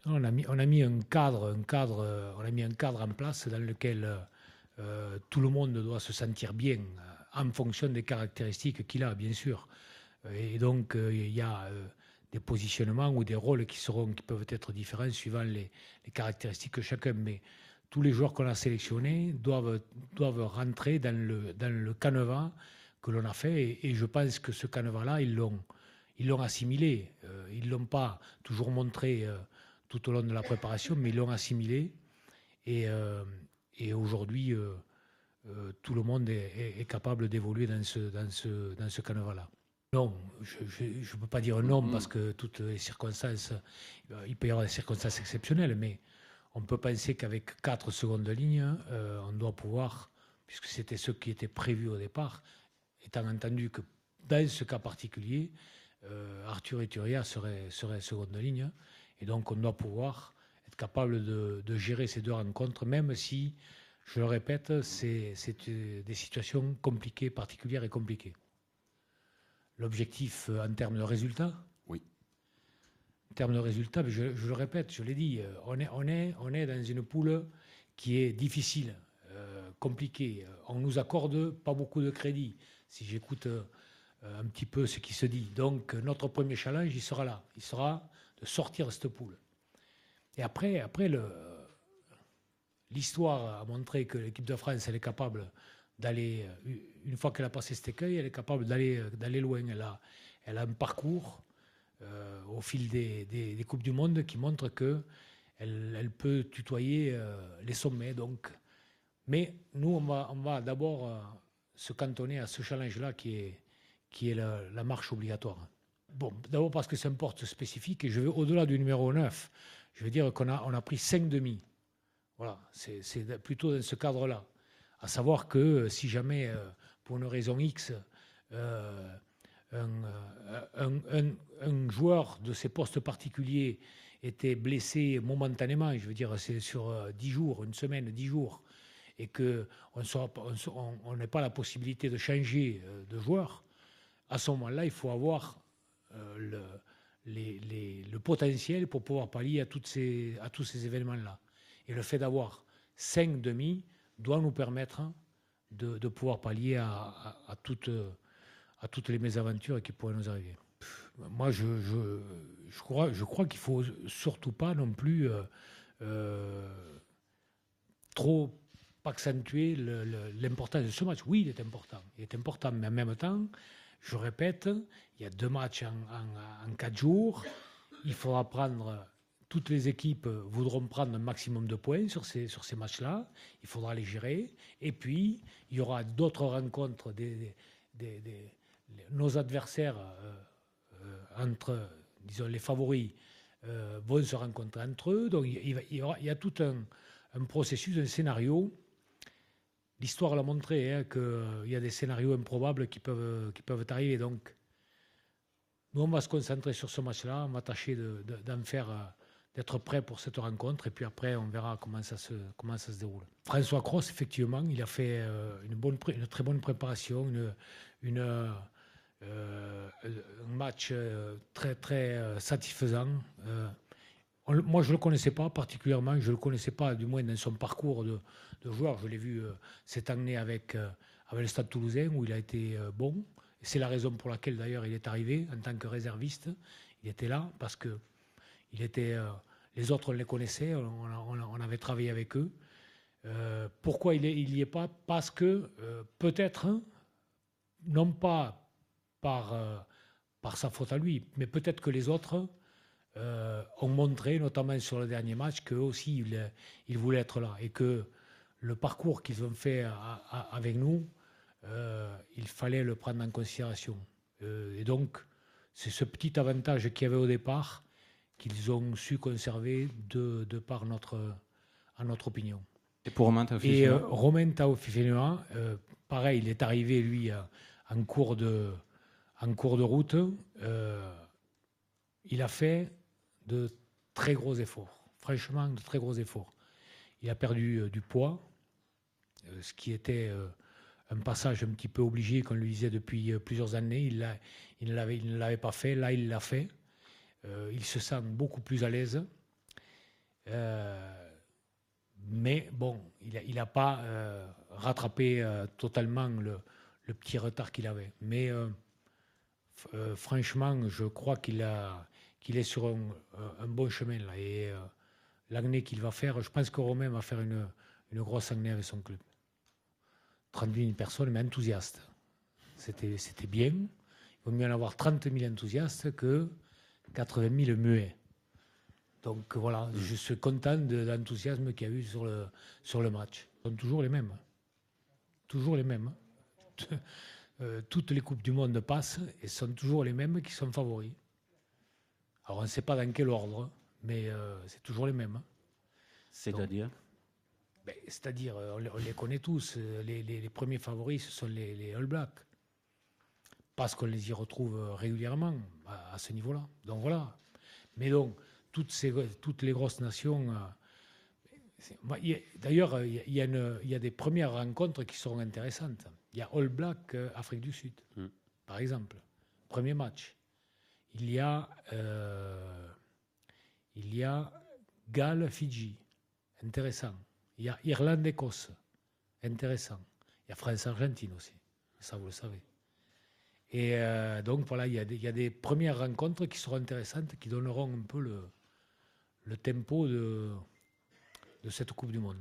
On a mis on a mis un cadre en place dans lequel tout le monde doit se sentir bien en fonction des caractéristiques qu'il a, bien sûr. Et donc, il y a des positionnements ou des rôles qui peuvent être différents suivant les caractéristiques de chacun. Mais tous les joueurs qu'on a sélectionnés doivent rentrer dans le canevas que l'on a fait. Et je pense que ce canevas-là, ils l'ont assimilé. Ils ne l'ont pas toujours montré tout au long de la préparation, mais ils l'ont assimilé. Et, euh, et aujourd'hui, tout le monde est capable d'évoluer dans ce canevas-là. Non, je ne peux pas dire non parce que toutes les circonstances, il peut y avoir des circonstances exceptionnelles, mais on peut penser qu'avec 4 secondes de ligne, on doit pouvoir, puisque c'était ce qui était prévu au départ, étant entendu que dans ce cas particulier, Arthur Ituria serait seconde de ligne, et donc on doit pouvoir être capable de gérer ces deux rencontres, même si, je le répète, c'est des situations compliquées, particulières et compliquées. L'objectif en termes de résultats, Oui. en termes de résultats, je le répète, je l'ai dit, on est dans une poule qui est difficile, compliquée. On nous accorde pas beaucoup de crédit, si j'écoute un petit peu ce qui se dit. Donc notre premier challenge, il sera là. Il sera de sortir de cette poule. Et après l'histoire a montré que l'équipe de France, elle est capable d'aller, une fois qu'elle a passé cet écueil, elle est capable d'aller loin. Elle a un parcours au fil des Coupes du Monde qui montre qu'elle elle peut tutoyer les sommets. Donc. Mais nous, on va d'abord se cantonner à ce challenge-là qui est la marche obligatoire. Bon, d'abord parce que c'est un porte spécifique et je vais au-delà du numéro 9. Je veux dire on a pris 5 demi. Voilà, c'est plutôt dans ce cadre-là. À savoir que si jamais, pour une raison X, euh, un joueur de ces postes particuliers était blessé momentanément, je veux dire, c'est sur 10 jours, une semaine, 10 jours, et qu'on n'ait pas la possibilité de changer de joueur, à ce moment-là, il faut avoir le potentiel pour pouvoir pallier à tous ces événements-là. Et le fait d'avoir 5 demi doit nous permettre de pouvoir pallier à toutes les mésaventures qui pourraient nous arriver. Moi, je crois qu'il ne faut surtout pas non plus trop accentuer l'importance de ce match. Oui, il est important. Il est important, mais en même temps, je répète, il y a 2 matchs en 4 jours. Il faudra prendre. Toutes les équipes voudront prendre un maximum de points sur ces matchs-là. Il faudra les gérer. Et puis, il y aura d'autres rencontres. Nos adversaires, entre, disons, les favoris, vont se rencontrer entre eux. Donc, il y a tout un processus, un scénario. L'histoire l'a montré qu'il y a des scénarios improbables qui peuvent arriver. Donc, nous, on va se concentrer sur ce match-là. On va tâcher d'en faire, d'être prêt pour cette rencontre. Et puis après, on verra comment ça se déroule. François Cros, effectivement, il a fait une très bonne préparation, un match très, très satisfaisant. Moi, je ne le connaissais pas particulièrement. Je ne le connaissais pas, du moins dans son parcours de joueur. Je l'ai vu cette année avec le Stade Toulousain où il a été bon. C'est la raison pour laquelle, d'ailleurs, il est arrivé en tant que réserviste. Il était là parce que les autres, on les connaissait. On avait travaillé avec eux. Pourquoi il n'y est pas? Parce que peut-être, non pas par sa faute à lui, mais peut-être que les autres ont montré, notamment sur le dernier match, qu'eux aussi, ils voulaient être là. Et que le parcours qu'ils ont fait avec nous, il fallait le prendre en considération. Et donc, c'est ce petit avantage qu'il y avait au départ qu'ils ont su conserver de par à notre opinion. Et pour Romain Taofifénois Romain Taofifénois, pareil, il est arrivé, lui, en cours de route. Il a fait de très gros efforts, franchement, de très gros efforts. Il a perdu du poids, ce qui était un passage un petit peu obligé, qu'on lui disait depuis plusieurs années. Il ne l'avait pas fait, là il l'a fait. Il se sent beaucoup plus à l'aise. Mais bon, il n'a pas rattrapé totalement le petit retard qu'il avait. Mais franchement, je crois qu'il est sur un bon chemin là. Et l'année qu'il va faire, je pense que Romain va faire une grosse année avec son club. 30 000 personnes, mais enthousiastes. C'était bien. Il vaut mieux en avoir 30 000 enthousiastes que 80 000 muets. Donc voilà, je suis content de l'enthousiasme qu'il y a eu sur le match. Ce sont toujours les mêmes. Toujours les mêmes. Toutes les Coupes du Monde passent et ce sont toujours les mêmes qui sont favoris. Alors on ne sait pas dans quel ordre, mais c'est toujours les mêmes. C'est-à-dire C'est-à-dire, on les connaît tous. Les premiers favoris, ce sont les All Blacks. Parce qu'on les y retrouve régulièrement à ce niveau-là. Donc voilà. Mais donc, toutes les grosses nations. D'ailleurs, il y a des premières rencontres qui seront intéressantes. Il y a All Black Afrique du Sud, par exemple. Premier match. Il y a Galles Fidji, intéressant. Il y a Irlande Écosse, intéressant. Il y a France Argentine aussi, ça vous le savez. Et donc voilà, il y a des premières rencontres qui seront intéressantes, qui donneront un peu le tempo de cette Coupe du Monde.